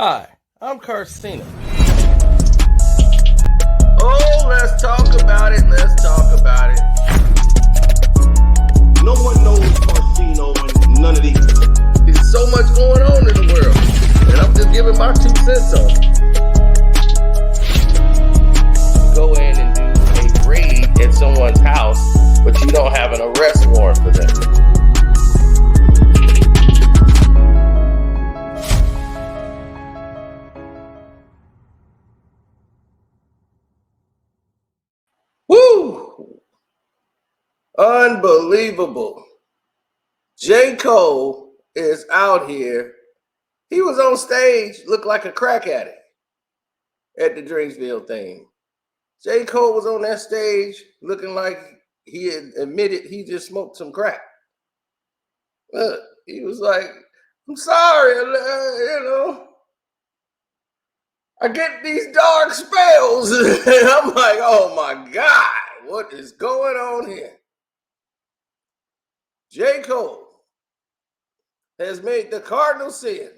Hi, I'm Carceno. Oh, let's talk about it. Let's talk about it. No one knows Carceno and none of these. There's so much going on in the world, and I'm just giving my 2 cents on it. Go in and do a raid at someone's house, but you don't have an arrest warrant for them. Woo! Unbelievable. j.cole is out here. He was on stage, looked like a crack addict at the Dreamsville thing. j.cole was on that stage looking like he had admitted he just smoked some crack. Look, he was like, I'm sorry, I get these dark spells. And I'm like, oh my God, what is going on here? j.cole has made the cardinal sin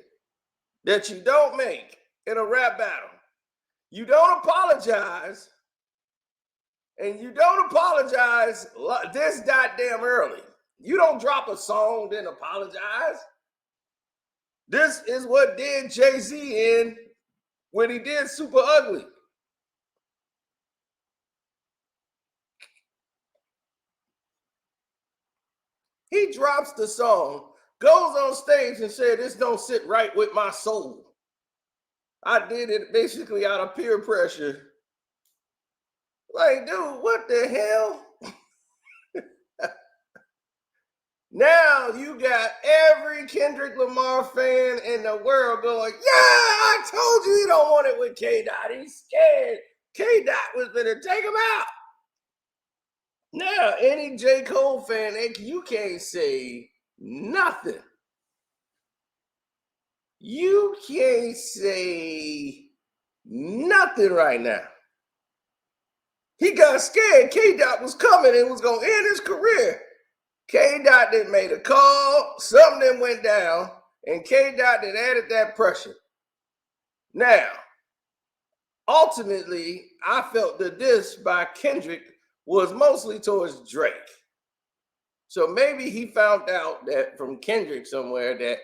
that you don't make in a rap battle. You don't apologize, and you don't apologize this goddamn early. You don't drop a song, then apologize. This is what did JayZ in when he did Super Ugly. He drops the song, goes on stage and said, this don't sit right with my soul. I did it basically out of peer pressure. Like, dude, what the hell? Now you got every Kendrick Lamar fan in the world going, yeah, I told you he don't want it with K-Dot. He's scared. K-Dot was going to take him out. Now, any j.cole fan, you can't say nothing. You can't say nothing right now. He got scared. K-Dot was coming and was going to end his career. K-Dot then made a call, something then went down, and K-Dot then added that pressure. Now, ultimately, I felt that this by Kendrick was mostly towards Drake. So maybe he found out that from Kendrick somewhere that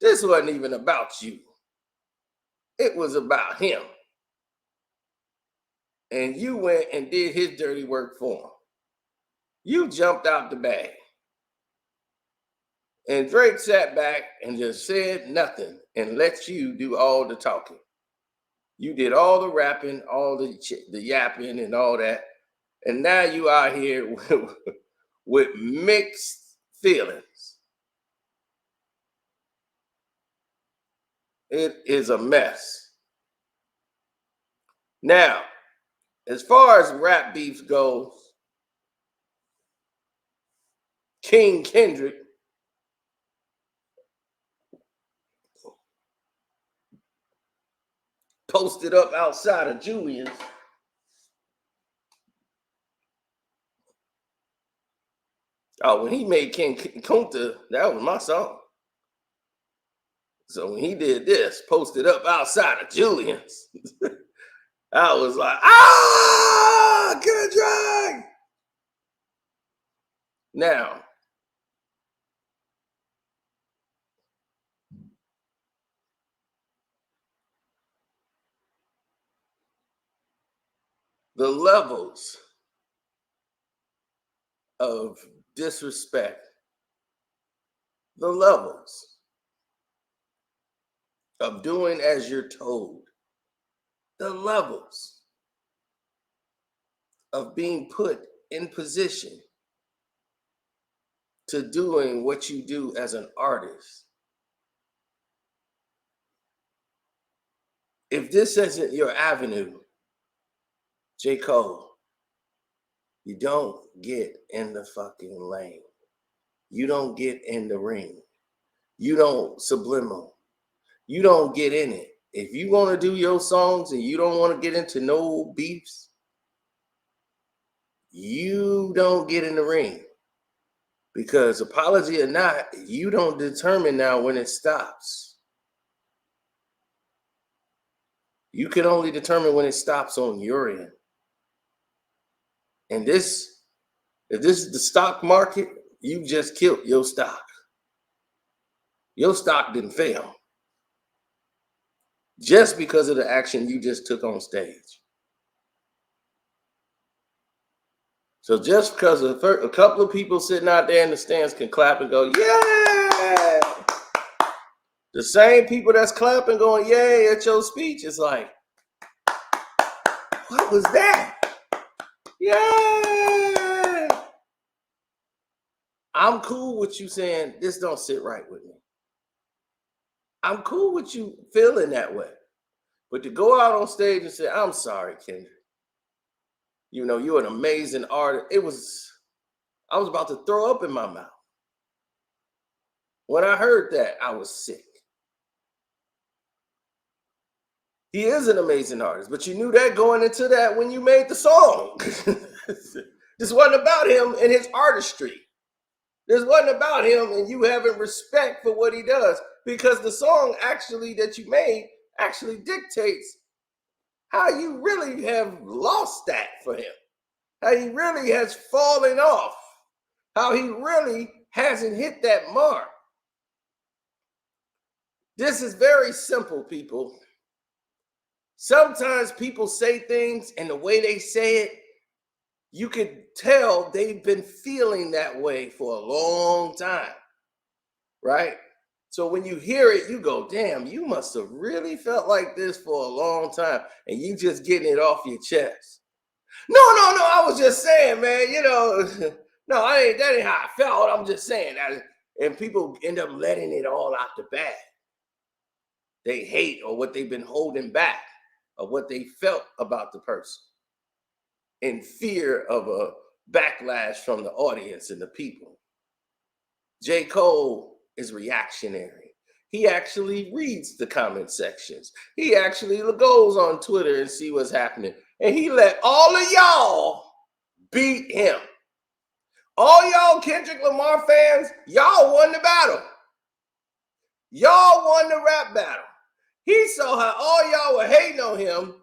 this wasn't even about you. It was about him. And you went and did his dirty work for him. You jumped out the bag. And Drake sat back and just said nothing and let you do all the talking. You did all the rapping, all the yapping and all that. And now you out here with mixed feelings. It is a mess. Now, as far as rap beefs goes, King Kendrick posted up outside of Julian's. Oh, when he made King Kunta, that was my song. So when he did this, posted up outside of Julian's, I was like, Kendrick! Now, the levels of disrespect, the levels of doing as you're told, the levels of being put in position to doing what you do as an artist. If this isn't your avenue, j.cole, you don't get in the fucking lane. You don't get in the ring. You don't subliminal. You don't get in it. If you want to do your songs and you don't want to get into no beefs, you don't get in the ring. Because apology or not, you don't determine now when it stops. You can only determine when it stops on your end. And if this is the stock market, you just killed your stock. Your stock didn't fail just because of the action you just took on stage. So just because a couple of people sitting out there in the stands can clap and go, yeah, the same people that's clapping going, yay, at your speech is like, what was that? Yeah. I'm cool with you saying this don't sit right with me. I'm cool with you feeling that way. But to go out on stage and say, I'm sorry, Kendrick. You know, you're an amazing artist. I was about to throw up in my mouth. When I heard that, I was sick. He is an amazing artist, but you knew that going into that when you made the song. This wasn't about him and his artistry. This wasn't about him and you having respect for what he does, because the song actually that you made actually dictates how you really have lost that for him, how he really has fallen off, how he really hasn't hit that mark. This is very simple, people. Sometimes people say things and the way they say it, you could tell they've been feeling that way for a long time, right? So when you hear it, you go, damn, you must have really felt like this for a long time, and you just getting it off your chest. No, I was just saying, man, you know, no, that ain't how I felt. I'm just saying that. And people end up letting it all out the bag. They hate or what they've been holding back or what they felt about the person in fear of a backlash from the audience and the people. J.Cole is reactionary. He actually reads the comment sections. He actually goes on Twitter and see what's happening. And he let all of y'all beat him. All y'all Kendrick Lamar fans, y'all won the battle. Y'all won the rap battle. He saw how all y'all were hating on him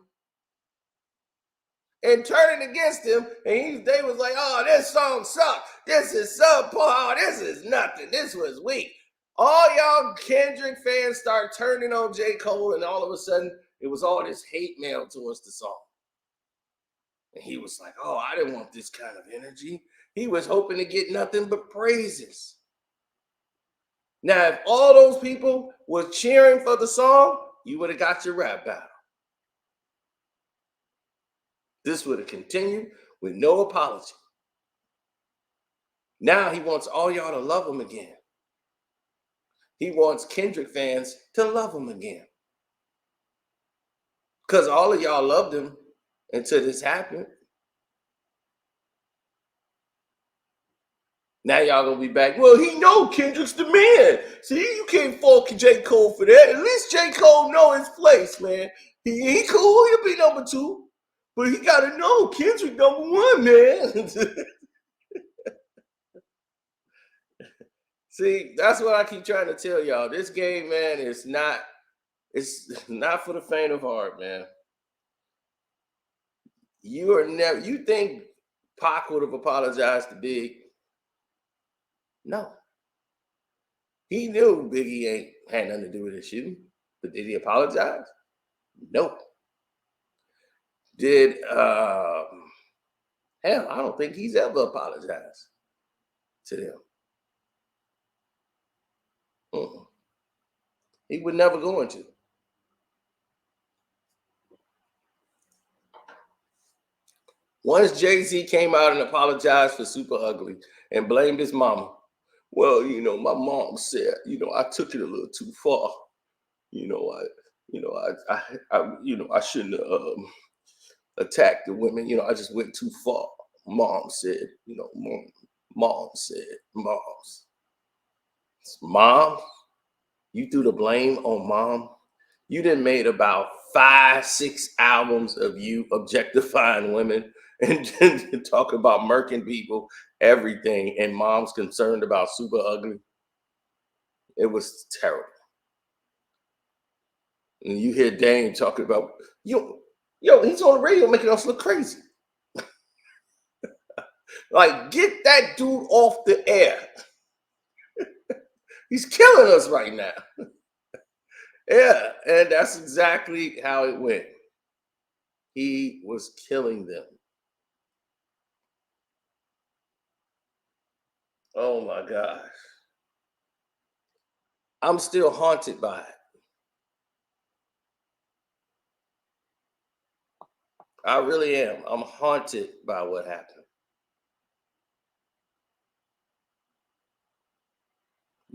and turning against him, and they was like, oh, this song sucks. This is subpar. Oh, this is nothing. This was weak. All y'all Kendrick fans start turning on J. Cole, and all of a sudden, it was all this hate mail towards the song. And he was like, oh, I didn't want this kind of energy. He was hoping to get nothing but praises. Now, if all those people were cheering for the song, you would have got your rap battle. This would have continued with no apology. Now he wants all y'all to love him again. He wants Kendrick fans to love him again. Because all of y'all loved him until this happened. Now y'all gonna be back. Well, he know Kendrick's the man. See, you can't fault J. Cole for that. At least J. Cole know his place, man. He cool, he'll be number 2. But he gotta know Kendrick number 1, man. See, that's what I keep trying to tell y'all. This game, man, it's not for the faint of heart, man. You think Pac would have apologized to Big? No. He knew Biggie had nothing to do with his shooting, but did he apologize? No. Hell, I don't think he's ever apologized to them. He would never go into. Once JayZ came out and apologized for Super Ugly and blamed his mama, well, you know, my mom said, you know, I took it a little too far. I shouldn't have attacked the women. You know, I just went too far. Mom said, you know, mom said, mom, you threw the blame on mom. You done made about 5-6 albums of you objectifying women and talking about murking people, everything, and mom's concerned about Super Ugly. It was terrible. And you hear Dame talking about, yo, he's on the radio making us look crazy. Like, get that dude off the air. He's killing us right now. Yeah, and that's exactly how it went. He was killing them. Oh my gosh. I'm still haunted by it. I really am. I'm haunted by what happened.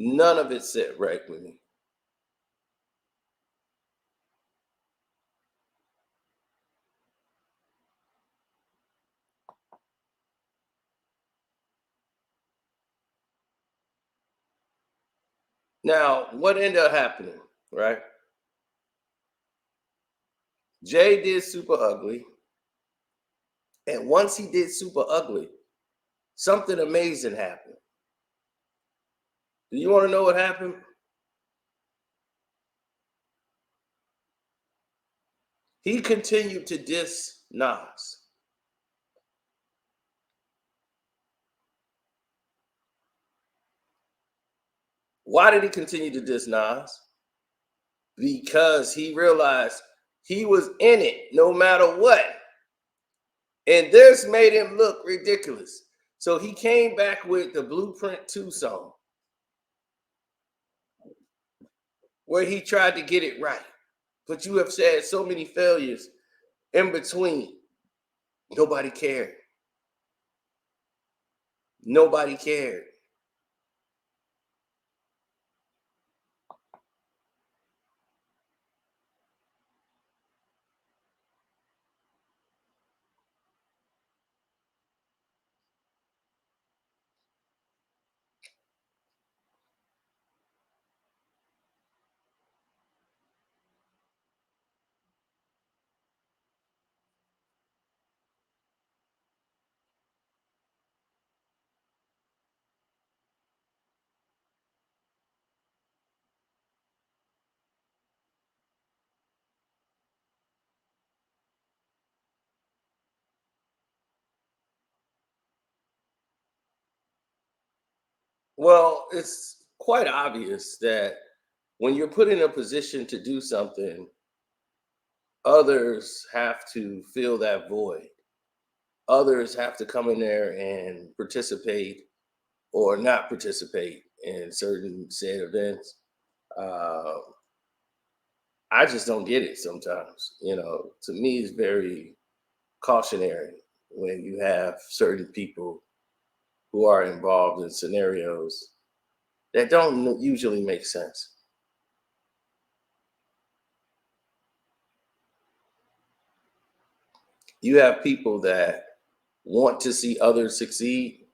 None of it set right with me. Now, what ended up happening, right? Jay did Super Ugly. And once he did Super Ugly, something amazing happened. Do you want to know what happened? He continued to diss Nas. Why did he continue to diss Nas? Because he realized he was in it no matter what. And this made him look ridiculous. So he came back with the Blueprint 2 song, where he tried to get it right. But you have said so many failures in between. Nobody cared. Nobody cared. Well, it's quite obvious that when you're put in a position to do something, others have to fill that void. Others have to come in there and participate or not participate in certain said events. Uh, I just don't get it sometimes. To me, it's very cautionary when you have certain people who are involved in scenarios that don't usually make sense. You have people that want to see others succeed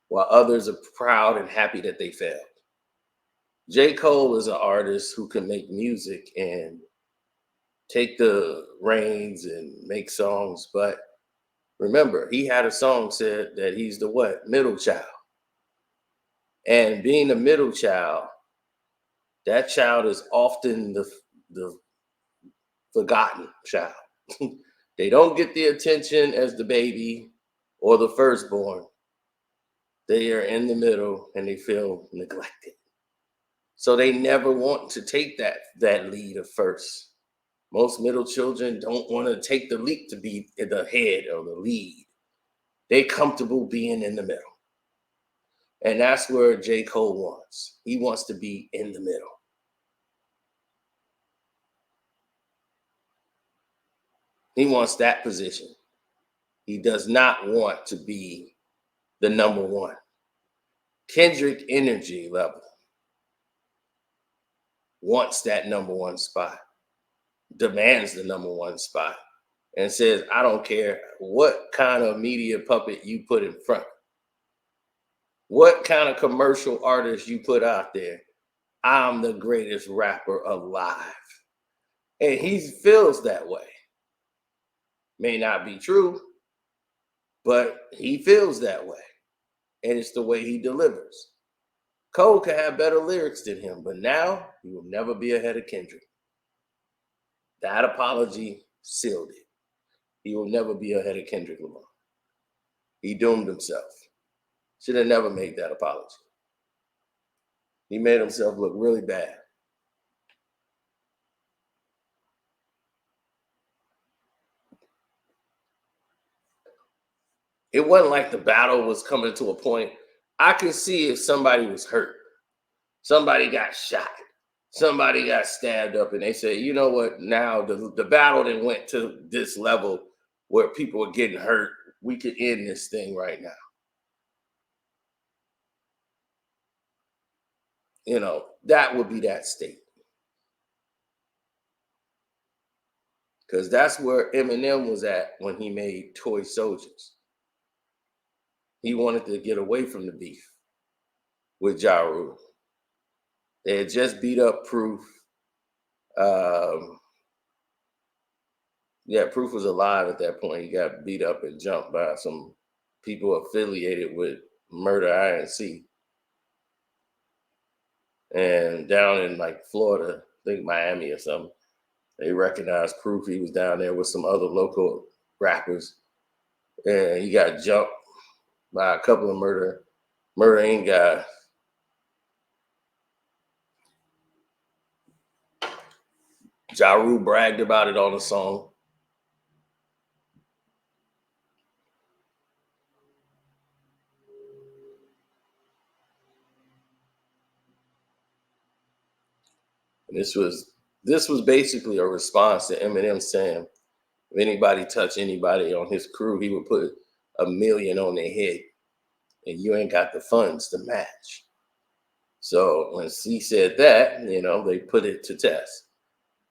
while others are proud and happy that they failed. J.Cole is an artist who can make music and take the reins and make songs, but remember, he had a song said that he's the what? Middle child. And being a middle child, that child is often the forgotten child. They don't get the attention as the baby or the firstborn. They are in the middle and they feel neglected. So they never want to take that lead of first. Most middle children don't want to take the leap to be the head or the lead. They're comfortable being in the middle. And that's where J. Cole wants. He wants to be in the middle. He wants that position. He does not want to be the number one. Kendrick energy level wants that number one spot, demands the number one spot, and says, I don't care what kind of media puppet you put in front, what kind of commercial artist you put out there. I'm the greatest rapper alive. And he feels that way. May not be true, but he feels that way. And it's the way he delivers. Cole could have better lyrics than him, but now he will never be ahead of Kendrick. That apology sealed it. He will never be ahead of Kendrick Lamar. He doomed himself. Should have never made that apology. He made himself look really bad. It wasn't like the battle was coming to a point. I could see if somebody was hurt, somebody got shot, somebody got stabbed up, and they said, you know what, now the battle then went to this level where people are getting hurt. We could end this thing right now. You know, that would be that state. Because that's where Eminem was at when he made Toy Soldiers. He wanted to get away from the beef with Ja Rule. They had just beat up Proof. Proof was alive at that point. He got beat up and jumped by some people affiliated with Murder Inc. And down in like Florida, I think Miami or something, they recognized Proof. He was down there with some other local rappers, and he got jumped by a couple of Murder Inc. guys. Ja Rule bragged about it on the song. And this was basically a response to Eminem saying, if anybody touch anybody on his crew, he would put $1 million on their head, and you ain't got the funds to match. So when he said that, you know, they put it to test.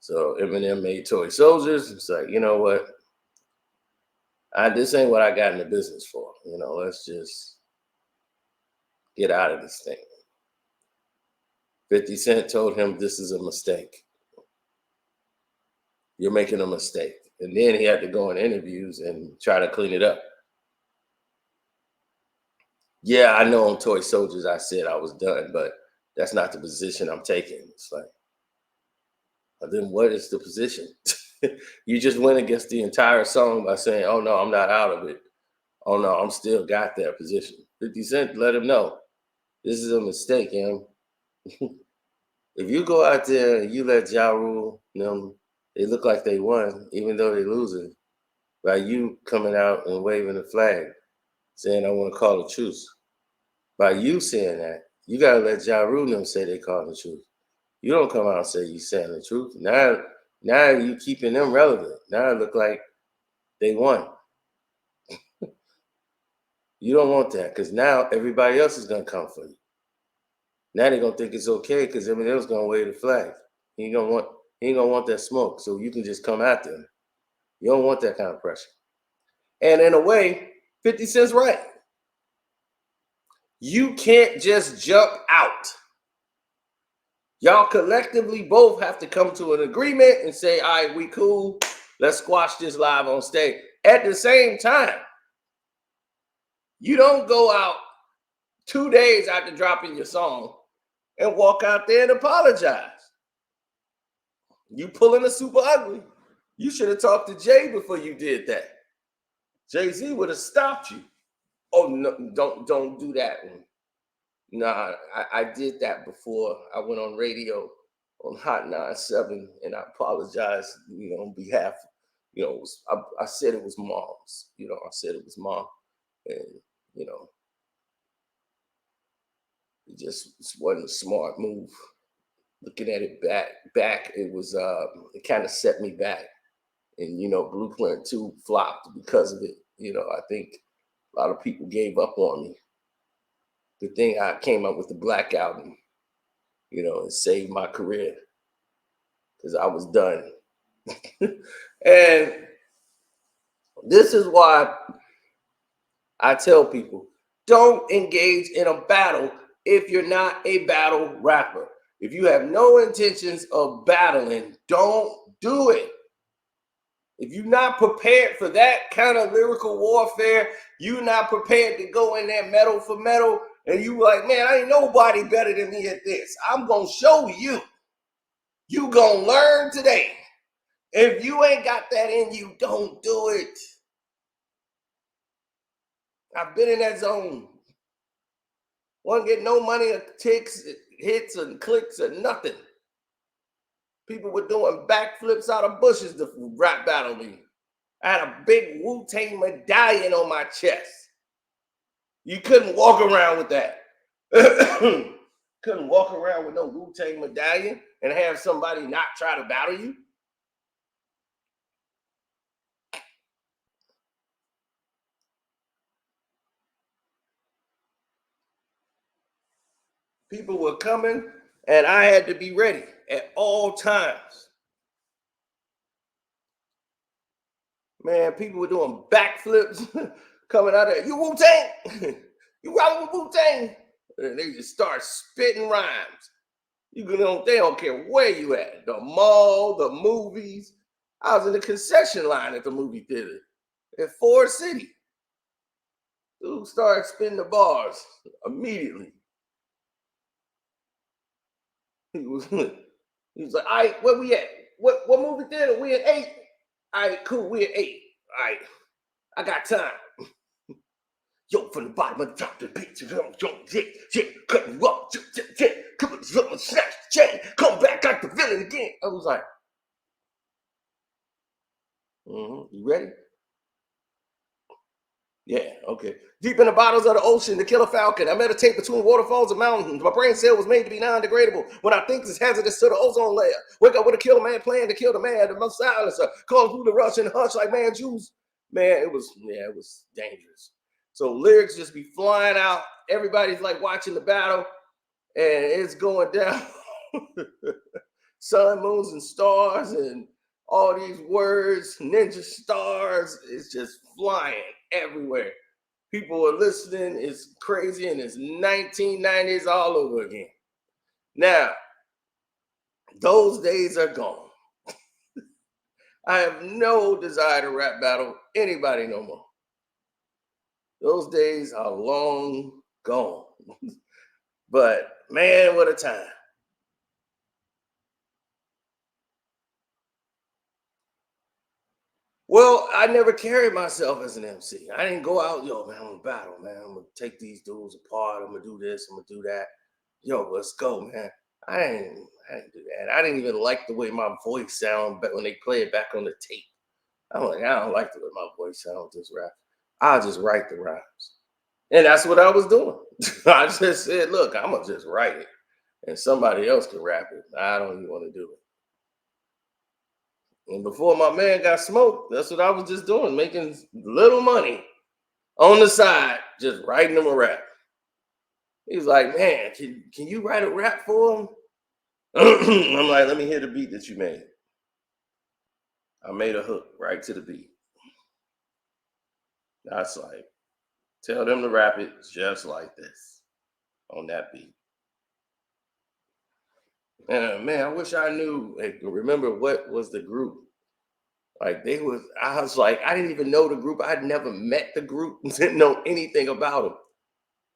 So Eminem made Toy Soldiers. It's like, you know what? This ain't what I got in the business for. You know, let's just get out of this thing. 50 Cent told him this is a mistake. You're making a mistake. And then he had to go in interviews and try to clean it up. Yeah, I know on Toy Soldiers I said I was done, but that's not the position I'm taking. It's like, then what is the position? You just went against the entire song by saying, oh no, I'm not out of it. Oh no, I'm still got that position. 50 Cent let him know, this is a mistake, Em. If you go out there and you let Ja Rule, they look like they won, even though they're losing, by you coming out and waving the flag, saying, I want to call a truce. By you saying that, you got to let Ja Rule say they call the truce. You don't come out and say you saying the truth. Now you keeping them relevant. Now it look like they won. You don't want that, because now everybody else is going to come for you. Now they're going to think it's okay because Eminem's going to wave the flag. He ain't going to want that smoke, so you can just come after him. You don't want that kind of pressure. And in a way, 50 Cent's right. You can't just jump out. Y'all collectively both have to come to an agreement and say, all right, we cool. Let's squash this live on stage. At the same time, you don't go out 2 days after dropping your song and walk out there and apologize. You pulling a super ugly. You should have talked to Jay before you did that. JayZ would have stopped you. Oh, no, don't do that one. Nah, I did that before. I went on radio on Hot 97 and I apologized, on behalf, I said it was Mom's, I said it was Mom. And, it just wasn't a smart move. Looking at it back, it was, it kind of set me back. And, Blueprint 2 flopped because of it. I think a lot of people gave up on me. Good thing I came up with the Black Album, and saved my career because I was done. And this is why I tell people, don't engage in a battle if you're not a battle rapper. If you have no intentions of battling, don't do it. If you're not prepared for that kind of lyrical warfare, you're not prepared to go in there metal for metal, and you like, man, I ain't nobody better than me at this. I'm going to show you. You going to learn today. If you ain't got that in you, don't do it. I've been in that zone. Won't get no money or ticks, hits, and clicks, or nothing. People were doing backflips out of bushes to rap battle me. I had a big Wu-Tang medallion on my chest. You couldn't walk around with that. Couldn't walk around with no Wu-Tang medallion and have somebody not try to battle you. People were coming, and I had to be ready at all times. Man, people were doing backflips coming out there. You Wu-Tang? You rocking with Wu-Tang? And they just start spitting rhymes. They don't care where you at. The mall, the movies. I was in the concession line at the movie theater at Ford City. Dude started spinning the bars immediately. He was like, all right, where we at? What movie theater? We at 8. All right, cool, we at 8. All right, I got time. Yo, from the bottom of the top to the picture, cut you up, come snatch the chain, come back like the villain again. I was like, you ready? Yeah, okay. Deep in the bottoms of the ocean, to kill a falcon. I meditate between waterfalls and mountains. My brain cell was made to be non-degradable. When I think it's hazardous to the ozone layer. Wake up with a killer man plan to kill the man. The silencer calls through the rush and hush like man Jews. Man, it was dangerous. So lyrics just be flying out. Everybody's like watching the battle, and it's going down. Sun, moons, and stars, and all these words, ninja stars. It's just flying everywhere. People are listening. It's crazy, and it's 1990s all over again. Now, those days are gone. I have no desire to rap battle anybody no more. Those days are long gone. But man, what a time. Well, I never carried myself as an MC. I didn't go out, yo, man, I'm gonna battle, man. I'm gonna take these dudes apart. I'm gonna do this, I'm gonna do that. Yo, let's go, man. I didn't do that. I didn't even like the way my voice sounded, but when they play it back on the tape, I'm like, I don't like the way my voice sounds this rap. I'll just write the rhymes. And that's what I was doing. I just said, look, I'm gonna just write it. And somebody else can rap it. I don't even want to do it. And before my man got smoked, that's what I was just doing, making little money on the side, just writing him a rap. He was like, man, can you write a rap for him? I'm like, let me hear the beat that you made. I made a hook right to the beat. That's like, tell them to rap it just like this on that beat. And man, I wish I knew, remember what was the group. Like I was like, I didn't even know the group. I'd never met the group, didn't know anything about them.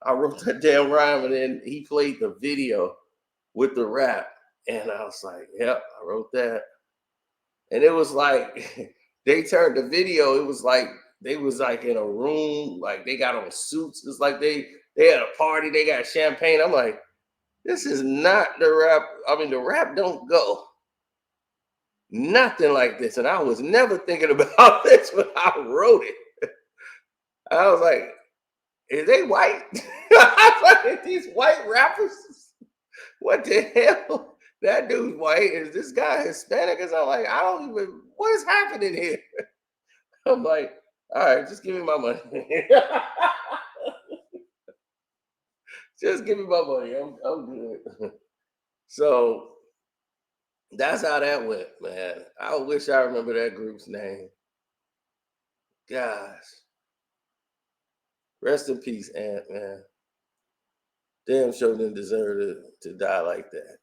I wrote that damn rhyme, and then he played the video with the rap. And I was like, yep, I wrote that. And it was like, they turned the video, it was like, they was like in a room, like they got on suits. It's like they had a party, they got champagne. I'm like, this is not the rap. I mean, the rap don't go nothing like this. And I was never thinking about this when I wrote it. I was like, is they white? I was like, these white rappers? What the hell? That dude's white. Is this guy Hispanic? Because I'm like, I don't even, what is happening here? I'm like, all right, just give me my money. Just give me my money. I'm good. So that's how that went, man. I wish I remember that group's name. Gosh. Rest in peace, Ant, man. Damn sure didn't deserve to die like that.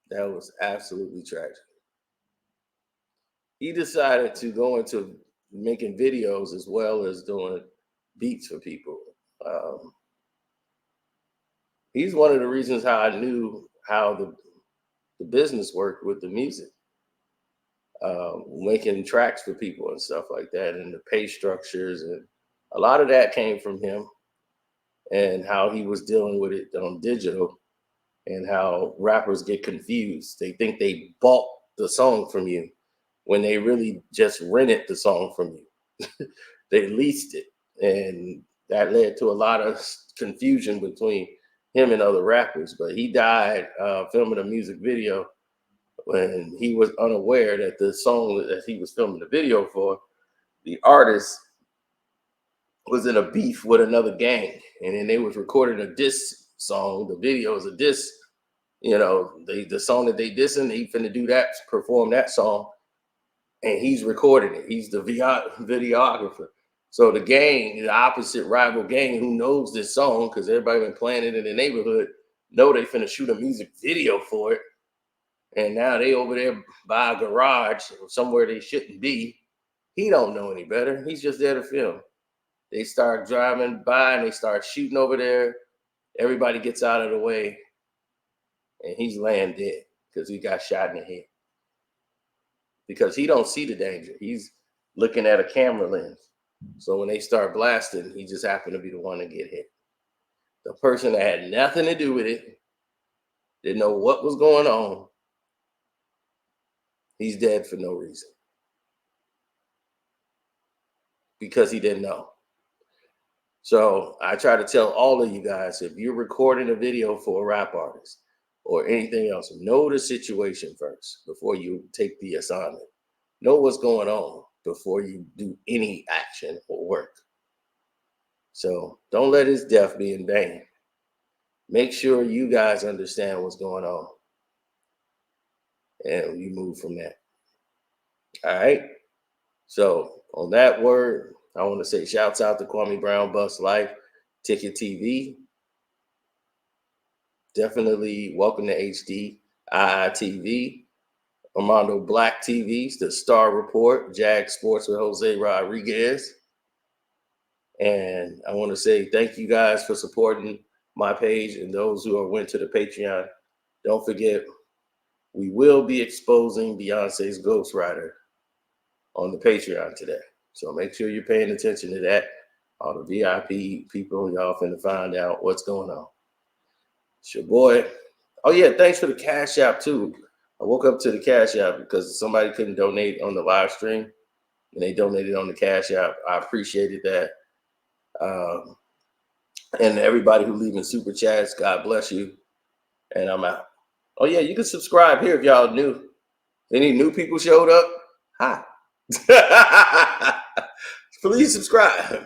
That was absolutely tragic. He decided to go into making videos as well as doing beats for people. He's one of the reasons how I knew how the business worked with the music. making tracks for people and stuff like that, and the pay structures, and a lot of that came from him, and how he was dealing with it on digital, and how rappers get confused. They think they bought the song from you when they really just rented the song from you. They leased it, and that led to a lot of confusion between him and other rappers. But he died filming a music video when he was unaware that the song that he was filming the video for, the artist was in a beef with another gang, and then they was recording a diss song. The video is a diss. You know, the song that they dissing, he finna do that, perform that song, and he's recording it. He's the videographer. So the gang, the opposite rival gang, who knows this song because everybody been playing it in the neighborhood, know they finna shoot a music video for it, and now they over there by a garage somewhere they shouldn't be. He don't know any better. He's just there to film. They start driving by and they start shooting over there. Everybody gets out of the way, and he's laying dead because he got shot in the head. Because he don't see the danger. He's looking at a camera lens. So when they start blasting, he just happened to be the one to get hit. The person that had nothing to do with it, didn't know what was going on, he's dead for no reason. Because he didn't know. So I try to tell all of you guys, if you're recording a video for a rap artist or anything else, know the situation first before you take the assignment. Know what's going on before you do any action or work. So don't let his death be in vain. Make sure you guys understand what's going on, and you move from that. All right. So on that word, I want to say shouts out to Kwame Brown, Bus Life, Ticket TV. Definitely welcome to HD, IITV, Armando Black TVs, The Star Report, Jag Sports with Jose Rodriguez. And I want to say thank you guys for supporting my page, and those who went to the Patreon. Don't forget, we will be exposing Beyonce's ghostwriter on the Patreon today. So make sure you're paying attention to that. All the VIP people, y'all finna find out what's going on. It's your boy. Oh yeah, thanks for the Cash App too. I woke up to the Cash App because somebody couldn't donate on the live stream, and they donated on the Cash App. I appreciated that. And everybody who leaving super chats, God bless you. And I'm out. Oh yeah, you can subscribe here if y'all new. Any new people showed up? Hi. Please subscribe.